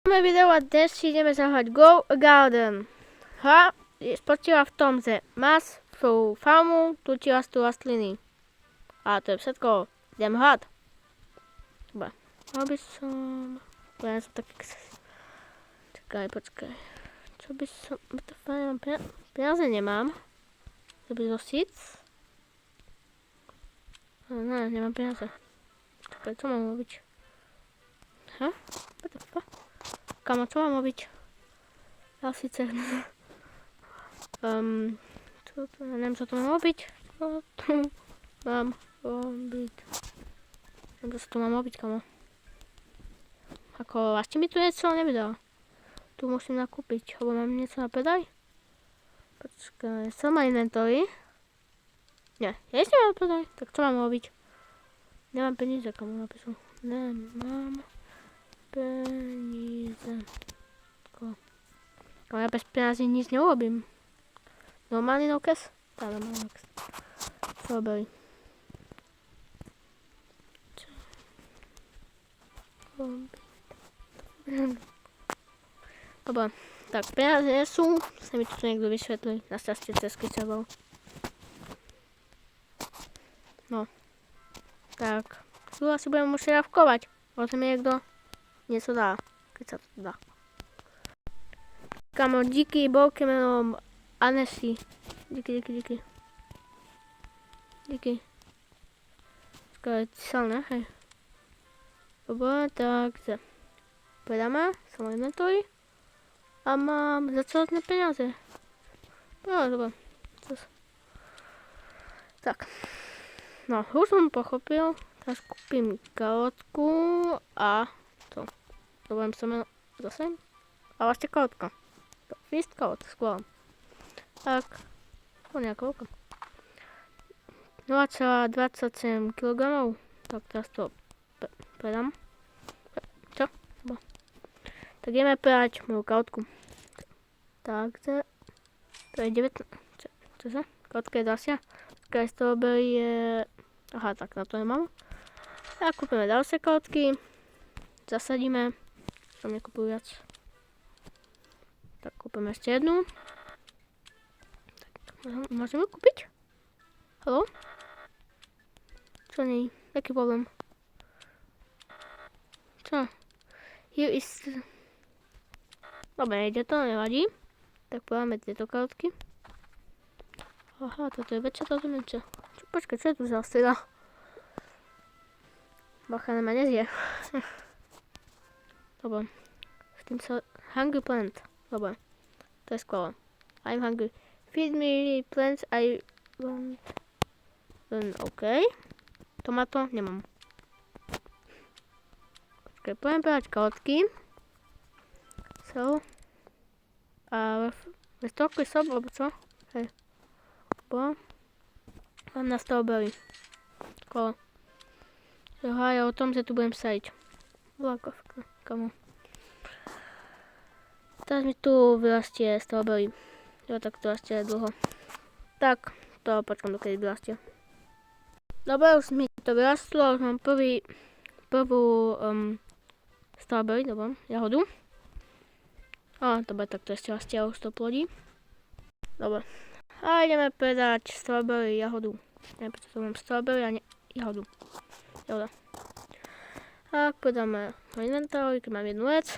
Máme video a dnes si ideme zahrať Grow a Garden. Hra spočíva v tom, že máš svoju farmu, tu ti rastú rastliny. A to je všetko. Idem hrať. Dobre. Aby som... Ja som taký... Počkaj. Čo by som... Peniaze nemám. To by zo síc. Ne, nemám peniaze. Čakaj, co mám robiť? Kamo, čo mám robiť? Ja síce... neviem, čo to mám robiť. Čo tu mám robiť? Neviem, čo tu mám robiť, kamo. Ako, ešte mi tu niečo nevydal. Tu musím nakúpiť, lebo mám niečo na predaj. Počkaj, som na inventory. Nie, ja ešte mám predaj. Tak čo mám robiť? Nemám peníze, kamo napísal. Nemám peníze. Kamo, ja bez peňazí nič neurobím. Normálny nokes? Tá, normálny nokes. Strawberry. Čo? Dobre, tak peniaze nie sú. Sa mi tu niekto vysvetlí. Našťastie cez kyčabal. No. Tak. Tu asi budeme musieť ravkovať. Možno mi niekto niečo dá. Keď sa to dá. Kamo, díky Pokémonom Anesi. Díky. Díky. Skoro silné, hej. Dobre, takže. Predáme, som inventory. A mám začátne peniaze. No, dobre. Tak. No, už som pochopil. Teraz kúpim kalotku a to. Dovolím sa meno zase. Ale ešte kalotka. Fist kalot, skôr. Tak. To nejaká koľko. 0,27 kg. Tak teraz to predám. Čo? Dobre. Tak ideme predať moju kalotku. Takže. To je 19. Čože? Kalotka je ďalšia. Skaj strawberry je... Aha, tak na to nemám. Tak kúpime ďalšie kalotky. Zasadíme. Som nekúpil viac. Tak kúpime ešte jednu. Tak, môžeme kúpiť? Haló? Čo nie? Jaký problém? Čo? Here is... Dobre, ide to, nevadí. Tak podáme tieto kalotky. Aha, toto je väčšia, toto menšia. Počkaj, čo je tu za teda? Bacha na ma nezie. Dobre. S tým sa... Hungry plant. Dobre. To je skvelé. I'm hungry. Feed me plants I want. OK. Tomato nemám. Počkaj, poviem brať kalotky. So. A ve stoku je sob, alebo čo? Hej. Bo. Mám na strawberry. Skvelé. Aha, ja o tom, že tu budem sadiť. Vlakovka, kamo. Teraz mi tu vyrastie strawberry. Jo, tak to rastie dlho. Tak, to počkám, dokedy vyrastie. Dobre, už mi to vyrastlo, už mám prvú strawberry, dobre, jahodu. Dobre, tak to ešte rastie, už to plodí. Dobre. A ideme predať strawberry jahodu. Neviem, prečo to mám strawberry a jahodu. Dobre. A podáme na inventári, keď mám jednu vec.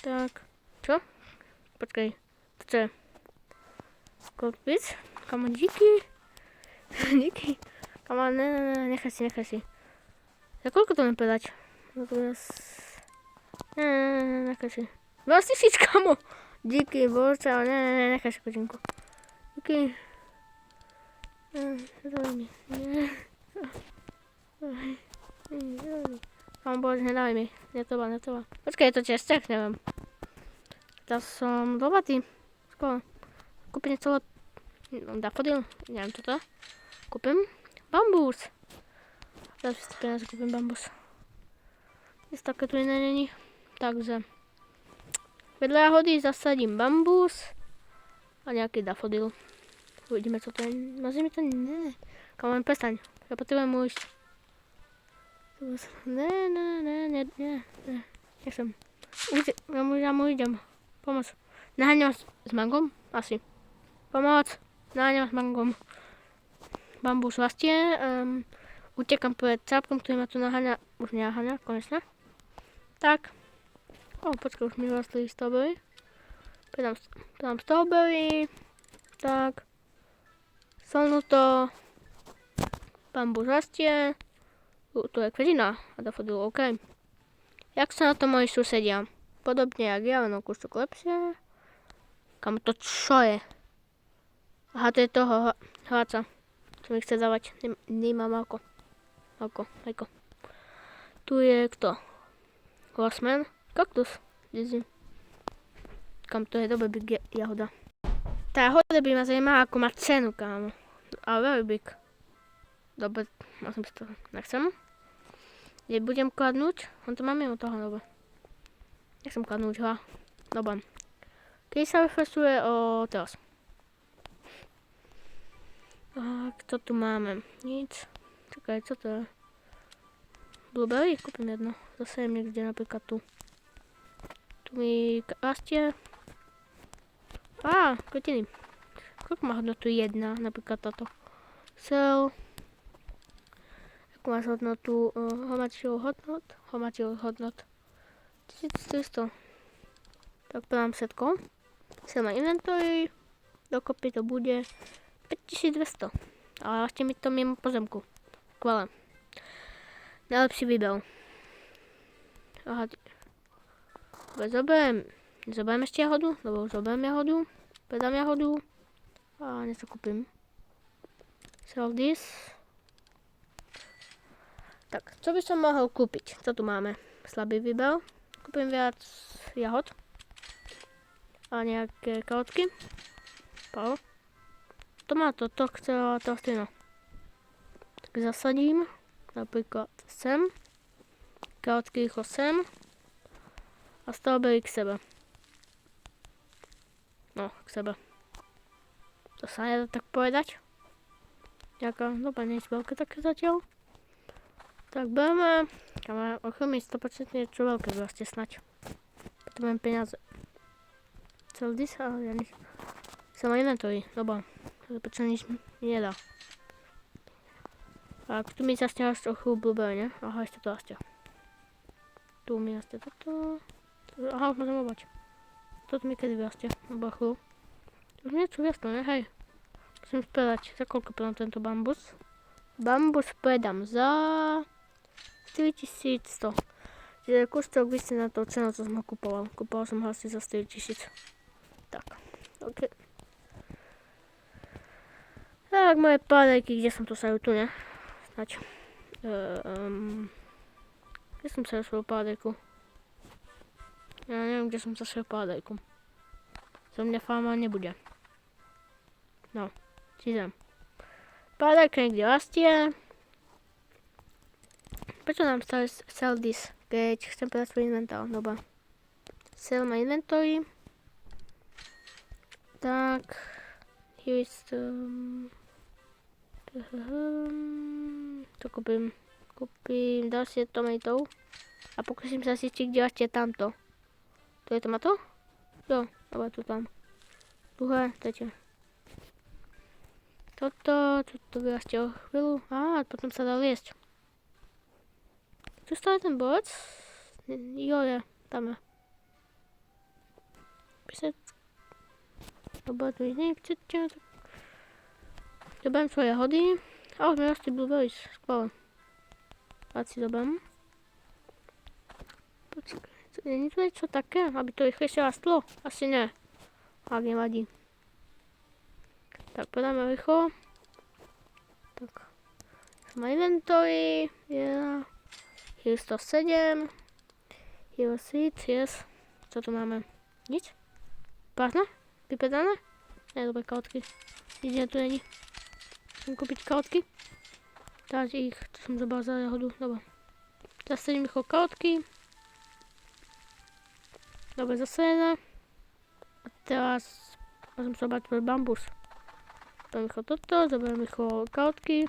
Tak. Čo? Počkaj. To čo je? Kúpiť? Kamo, díky. Díky. Kamo, ne, nechaj si. Za koľko to mám predať? No to je... Ne, nechaj si. 20 000, kamo. Díky, bože, ale ne, nechaj si kočinku. Díky. Ne. Kamo, bože, nedávaj mi. Netreba. Počkaj, je to čestek, neviem. Teraz som dobatý. Skoro. Kúpim celé... Dafodil? Neviem toto. Kúpim bambus. Teraz si peniaze kúpim bambus. Jest také tu iné není. Takže. Vedľa jahody zasadím bambus. A nejaký dafodil. Uvidíme, co to je. Mazí mi to... Ne. Kamo, prestaň. Ja potrebujem ujsť. Ne. Nechcem. Ja mu idem. Pomoc. Naháňam s mangom? Asi. Pomoc. Naháňam s mangom. Bambus rastie. Utekam pred cápkom, ktorý ma tu naháňa. Už nenaháňa, konečne. Tak. Počkaj, už mi rastli strawberry. Predám strawberry. Tak. Solnú to. Bambus rastie. Tu je kvetina. A dafodyl, OK. Jak sa na to moji susedia? Podobne jak ja, len o kúsok lepšie. Kam to čo je? Aha, to je toho hráca, čo mi chce dávať. Nemám ako. Tu je kto? Horseman. Kaktus. Kam to je dobre big jahoda. Tá jahoda by ma zaujímala, ako má cenu, kámo. A very big. Dobre, ja som si to nechcem. Nebudem kladnúť. On to má mimo toho, dobre. Nechcem kladnúť ho. Dobre. Keď sa refreshuje teraz. Tak, čo tu máme? Nic. Čakaj, čo to je? Blueberry? Kúpim jedno. Zase je niekde napríklad tu. Tu mi rastie. Kvetiny. Koľko má hodnotu 1? Napríklad táto. Sell. Ako máš hodnotu? Homačil hodnot. 1400. Tak podám setko. Sell na inventory. Dokopy to bude 5200. Ale ešte mi to mimo pozemku. Skvelé. Najlepší výbel. Aha. Zoberiem ešte jahodu. Dobre, zoberiem jahodu. Predám jahodu. A niečo kúpim. Sell this. Tak, čo by som mohol kúpiť? Co tu máme? Slabý výber. Kúpim viac jahod. A nejaké kalotky. To má to chce trostino. Tak zasadím. Napríklad sem. Kalotky rýchlo sem. A strawberry k sebe. No, k sebe. To sa nedá tak povedať. Ďakujem, dobre, niečo veľké také zatiaľ. Tak budeme. O chvíľu mi 100% niečo veľké vlastne snať. Potrebujem peniaze. Celý dis, ale ja nič. Som inventory, dobre. Prečo nič mi nedá. Tak, tu mi zasne trochu blueberry, ne? Aha, ešte to rastie. Tu mi rastie toto. Aha, už môžem obať. Toto mi kedy vyrastie, alebo chvíľu. Už niečo vyrastlo, ne? Hej. Musím spredať. Za koľko predám tento bambus? Bambus predám za 4100. Čiže kústok vysí na to cenu, co som ho kupoval. Kupoval som ho asi za 4000. Tak, OK. Tak, moje pádejky, kde som to sajú tu, ne? Snaď. Kde som sa svoju pádejku? Ja neviem, kde som zašiel pádajku. Zo mňa farma nebude. No, čiže. Pádajka niekde rastie. Prečo nám stále sell this, keď chcem predať svoj inventár? Dobre. Sell my inventory. Tak. Here is to kúpim. Kúpim ďalšie tomatov. A pokúsim sa zistiť, kde rastie tamto. To je tomato? Jo, dobre, tu tam. Druhé, tretie. Toto vyrastie o chvíľu. Potom sa dá liesť. Tu stále ten borec? Jo, je, tam je. Písať. Dobre, tu nič nechcete. Doberiem svoje jahody. A už mi rastli blueberries, skvelé. Rád si doberiem. Počkaj. Je to niečo také, aby to rýchlejšie rastlo? Asi ne. Ak nevadí. Tak, podáme rýchlo. Tak. Sme inventory. Yeah. Here 107. Here 6, yes. Co tu máme? Nič? Prázdne? Vypedané? Ne, dobre, kalotky. Nič tu není. Chcem kúpiť kalotky. Dať ich, to som zobral za jahodu. Dobre. Zasadím rýchlo kalotky. Dobre, zasadené. A teraz môžem zobrať tvoj bambus. Zoberiem rýchlo toto, zoberiem rýchlo kalotky.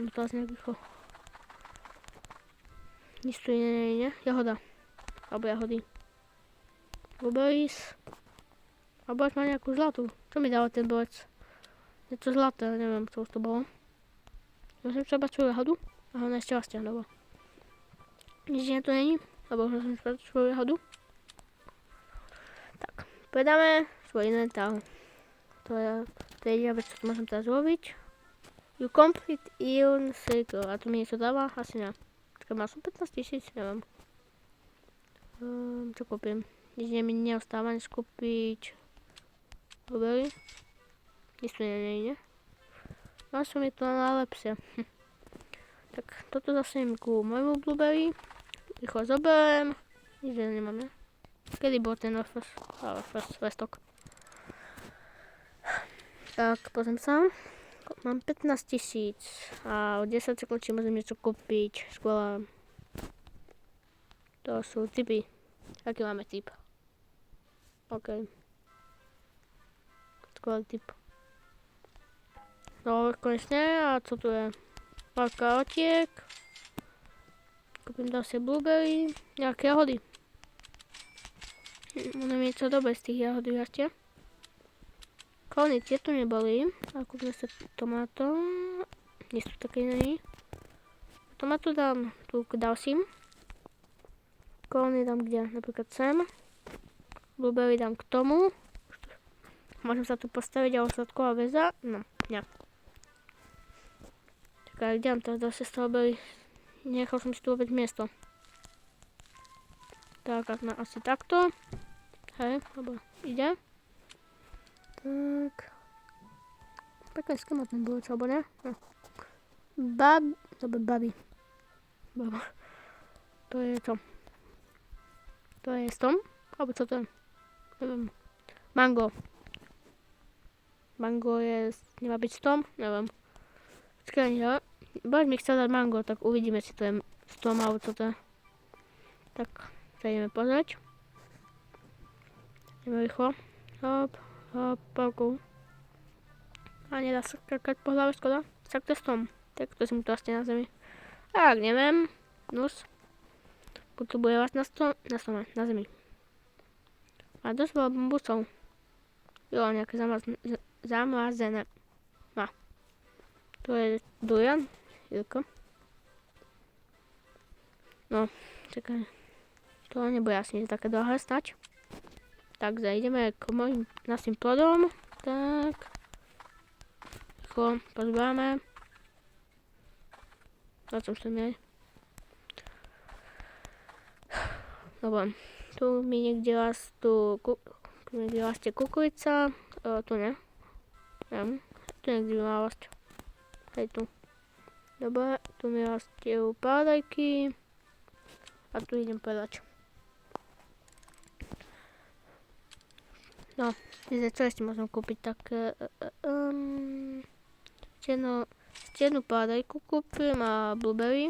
Mám teraz nejak rýchlo. Nič tu iné nie, jahoda. alebo jahody. Blueberries. A borec má nejakú zlatú. Čo mi dal ten borec? Je to zlaté, neviem, čo už to bolo. Musím třeba svoju jahodu a ona ešte vlastne doba. Nič iné tu není, lebo musím třeba svoju jahodu. Tak, predáme svoj inventár. To je jediná vec, čo môžem teraz robiť. You complete Iron Circle. A to mi niečo dáva? Asi ne. Čakaj, mal som 15 000, neviem. Čo kúpim? Nič mi neostáva, než kúpiť blueberry. Nič tu nie. Mal som je to najlepšie. Tak, toto zase im ku môjmu blueberry. Rýchlo zoberiem. Nič nemám, ne? Kedy bol ten first vestok? Tak, pozriem sa. Mám 15 000 a o 10 sekúnd či môžem niečo kúpiť. Skôr. To sú typy. Aký máme typ? OK. Skôr typ. No, konečne. A co tu je? Pár karotiek. Kúpim ďalšie blueberry. Nejaké jahody. Môžem niečo dobre z tých jahody ešte. Klony tie tu neboli. A kúpime sa tomato. Nie sú také iné. Tomato dám tu k ďalším. Klony dám kde? Napríklad sem. Blueberry dám k tomu. Môžem sa tu postaviť a osladková väza. No, nie. Čakaj, kde dám teraz ďalšie strawberry? Nechal som si tu vôbec miesto. Tak, asi takto. Hej, lebo ide. Tak. Pekne skamotné bolo, čo, alebo ne? No. Babi. Baba. To je čo? To je strom? Alebo čo to je? Neviem. Mango. Mango je... Nemá byť strom? Neviem. Počkaj, ja. Bož mi chcel dať mango, tak uvidíme, či to je strom, alebo čo to je. Tak, sa ideme pozrieť. Ideme rýchlo. Hop. Palkou. A nedá sa skakať po hlave, škoda. Tak to je strom. Tak to si mu to vlastne na zemi. A ak neviem, nus. Potrebuje vás na zemi. A dosť veľa bambusov. Jo, nejaké zamrazené. No. To je durian. Jirko. No, čakaj. To nebude asi také dlhé snať. Tak, zajdeme k mojim našim plodom. Tak. Rýchlo pozbáme. Na čom som jej? Dobre. Tu mi niekde rastie kukurica. Tu ne. Neviem. Tu niekde by mala rásť. Hej tu. Dobre. Tu mi rastie paradajky. A tu idem predať. No, čo ešte môžem kúpiť, tak jednu paradajku kúpim a blueberry.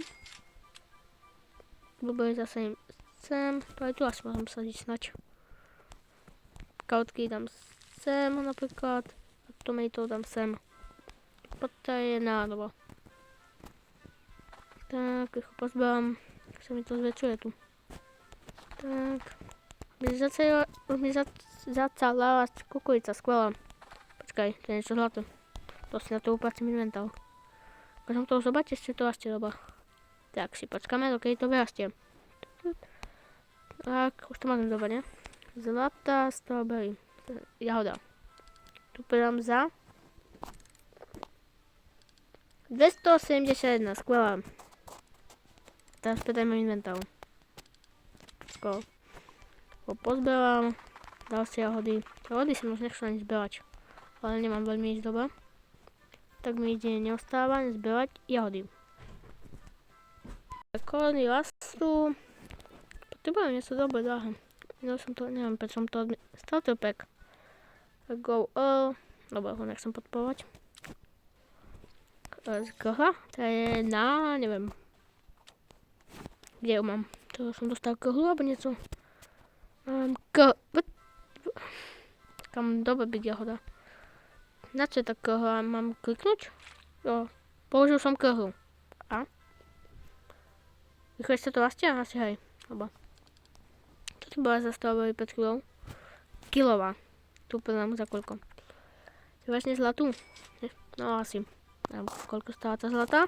Blueberry zase im sem, to aj tu asi môžem sadiť snať. Karotky dám sem napríklad, a tomato dám sem. Potom je nádoba. Tak, rýchlo pozbám, sa mi to zväčšuje tu. Tak, už mi začala rásť kukurica, skvelá. Počkaj, to je niečo zlaté. To si na to uplatím inventár. Keď som to zobrať, ešte to rastie doba. Tak si počkáme, dokedy to vyrastie. Tak, už to môžem zobrať, ne? Zlatá strawberry. Jahoda. Tu predám za 271, skvelá. Teraz predajme inventár. Skvelá. Ho pozberám. Ďalšie jahody. Jahody si už nechcem ani zberať. Ale nemám veľmi nič dobre. Tak mi ide neostáva zberať jahody. Korony rastú. Potrebujem niečo dobre drahé. Neviem, prečo som to starter pack. Go all. Dobre, ho nechcem podporovať. Krhla. To je na, neviem. Kde ju mám? To som dostal krhlu alebo niečo. Kam dobre byť jahoda. Na čo je tak krhla? Mám kliknúť? Jo. Použil som krhlu. A? Rýchle sa to rastie? Asi hej. Dobre. Čo bola za strawberry pred chvíľou? Kilová. Tu predám za koľko? Vážne zlatú? No asi. Koľko stála tá zlatá?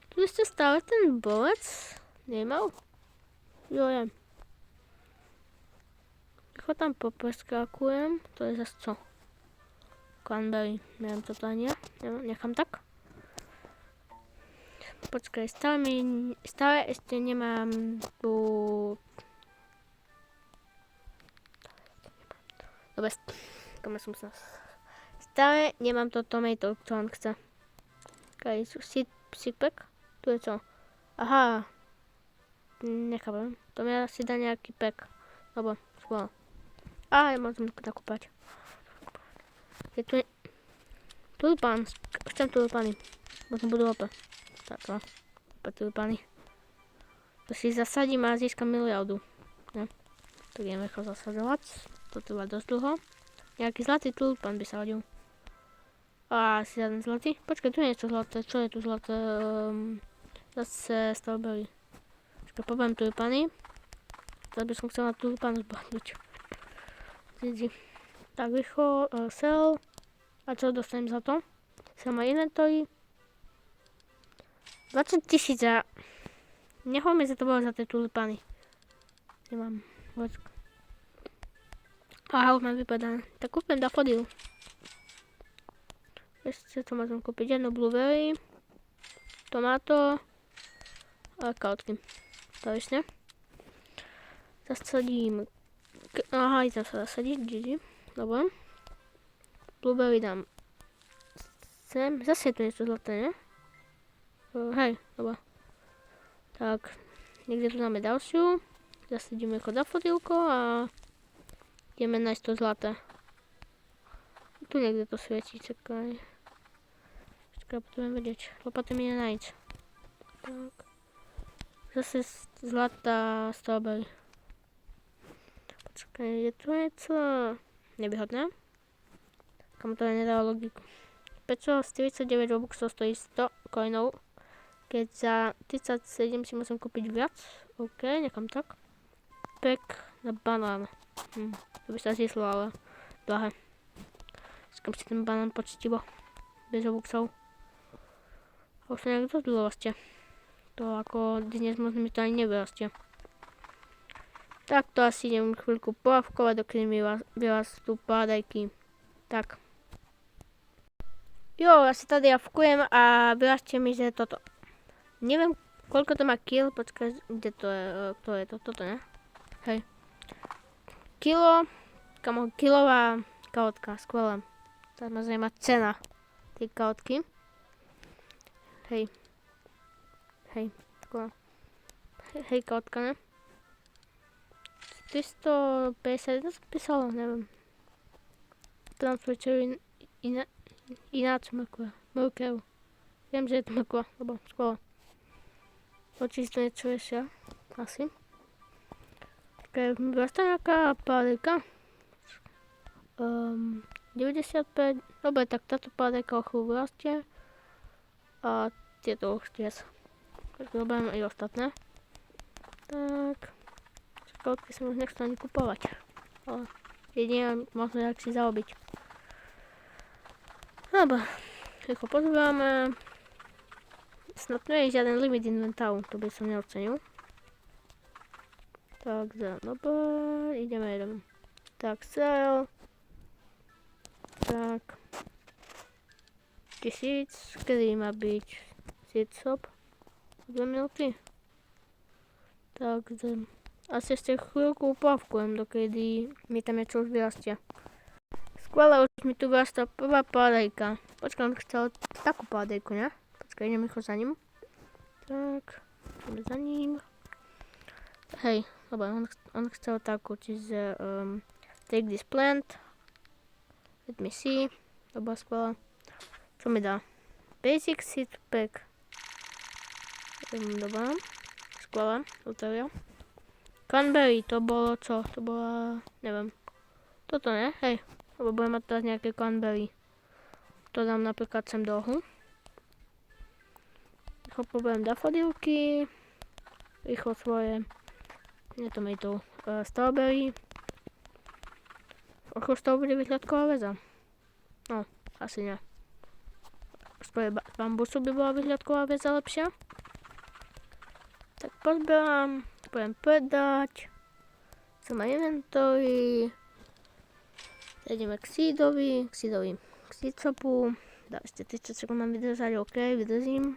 Tu ešte stále ten bolec nemal? Jo, je. Ako tam popreskakujem, to je zase co? Cranberry, neviem toto ani ja, nechám tak. Počkaj, stále ešte nemám tu... Dobre, komu som sa... Stále nemám to tomato, čo on chce. Kaj, seedpack? Tu je čo? Aha. Nechápem. To mi asi dá nejaký pack. Dobre, skôr. Ja môžem to nakúpať. Je tu... Tulipán. Chcem tulipány. Možno budú opäť. Takto. Opäť tulipány. To si zasadím a získam miliardu. Ne? Tak idem rýchlo zasadzovať. To trvá dosť dlho. Nejaký zlatý tulipán by sa hodil. Asi jeden zlatý. Počkaj, tu je niečo zlaté. Čo je tu zlaté? Zase strawberry. Počkaj, poviem tulipány. Teraz by som chcela tulipánu zbahnuť. GG. Tak rýchlo, sell. A čo dostanem za to? Sell my inventory. 20 000 a... Nehoďme, že to bolo za tie tulipány. Nemám. Aha, už mám vypadané. Tak kúpim dafodil. Ešte to môžem kúpiť. Jedno blueberry. Tomato. A kautky. To ešte. Zasadím. Aha, idem sa zasadiť. GG. Dobre. Blueberry dám sem. Zase je tu niečo zlaté, ne? Hej, dobre. Tak. Niekde tu dáme ďalšiu. Zasadíme ako dafodilko a ideme nájsť to zlaté. Tu niekde to svietí, čakaj. Čakaj, potrebujem vedieť. Lopaty mi nenájsť. Tak. Zase zlatá strawberry. Počkaj, je tu niečo nevýhodné. Kam to nedalo logiku. 549 robuxov stojí 100 coinov. Keď za 37 si musím kúpiť viac. OK, nechám tak. Pack na banán. To by sa zíslo, ale drahé. Skam si ten banán poctivo. Bez robuxov. Už sa nejak dosť dlho rastie. To ako dnes možno mi to ani nevyrastie. Tak to asi idem chvíľku poavkovať, dokedy mi vyrastú pádajky. Tak. Jo, asi tady avkujem a vyrastie mi, že toto. Neviem, koľko to má kill, počkaj, kde to je, kto je to, toto, ne? Hej. Kilo, kamo, kilová kautka, skvelé. Teraz ma zaujíma cena tej kautky. Hej. Hej, skvelé. Hej, kautka, ne? 350, to som písalo, neviem. Transfer ináč mrkev. Viem, že je to mrkva, lebo skvelé. Očisto niečo ešte, asi. Keď mi vyrastá nejaká pádejka. 95, dobre, tak táto pádejka o chvíľu vyrastie. A tieto už tiež. Takže doberiem aj ostatné. Tak. Kautky som už nechcel ani kupovať. Ale jedine možno jak si zarobiť. Dobre. Rýchlo pozbávame. Snad nie je žiaden limit inventáru, to by som neocenil. Takže, dobre, ideme. Tak, sell. Tak. 1000, kedy má byť seed shop? 2 minúty. Takže, asi ešte chvíľku uplavkujem, dokedy mi tam niečo už vyrastie. Skvelé, už mi tu vyrastla prvá pádejka. Počkaj, on chcel takú pádejku, ne? Počkaj, idem rýchlo za ním. Tak, ideme za ním. Hej, dobre, on chcel takú, čiže take this plant. Let me see. Dobre, skvelé. Čo mi dá? Basic seed pack. Dobre, skvelé, uteria. Cranberry, to bolo čo? To bola, neviem. Toto ne? Hej, lebo budem mať teraz nejaké cranberry. To dám napríklad sem do ohu. Rýchlo poberiem dafodilky. Rýchlo svoje Nie tomato. Strawberry. Ako z toho bude vyhľadková väza? No, asi nie. Z bambusu by bola vyhľadková väza lepšia. Tak pozberám, budem predať. Som aj inventory. Ideme k seedovi, k seed shopu. Dá ešte 30 sekúnd mám vydržať, OK, vydržím.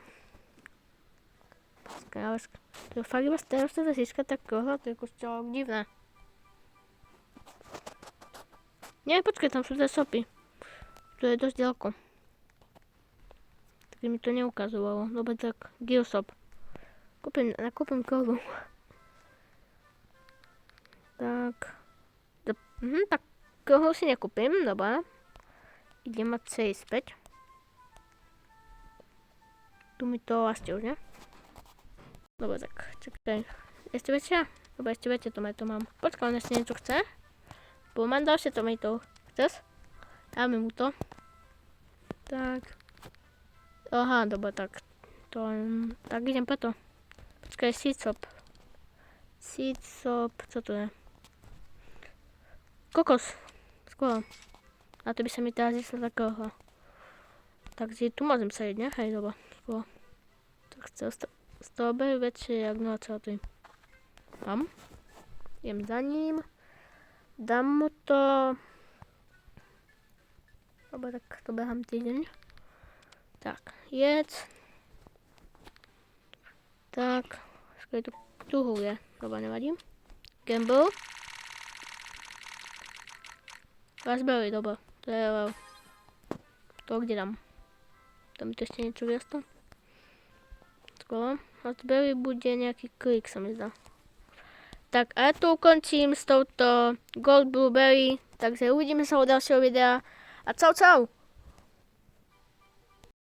To je fakt iba teraz teda získať tak koho, to je čo divné. Nie, počkaj, tam sú tie sopy. To je dosť ďaleko. Tak mi to neukazovalo. Dobre, tak geosop. Nakúpim kovu. Tak. Tak koho si nekúpim, dobre. Idem mať C späť. Tu mi to vlastne už, ne? Dobre, tak čakaj. Ešte väčšia? Dobre, ešte väčšie tomato mám. Počkaj, on ešte niečo chce? Bo mám ďalšie tomato. Chceš? Dáme mu to. Tak. Aha, dobre, tak. Tak idem preto. Počkaj, seed shop. Seed shop, co to je? Kokos. Skoro. A to by sa mi teraz zísla takého. Takže tu môžem sadiť, ne? Hej, dobre. Skoro. Tak strawberry väčšie jak 0,3. Mám. Idem za ním. Dám mu to. Dobre, tak to behám týždeň. Tak, jedz. Tak, skôr tu je. Dobre, nevadí. Gamble. Raspberry, dobre. To je to, kde dám. Tam to ešte niečo viac to. Skoro. Raspberry bude nejaký klik, sa mi zdá. Tak a ja tu ukončím s touto Gold Blueberry. Takže uvidíme sa u ďalšieho videa. A čau čau!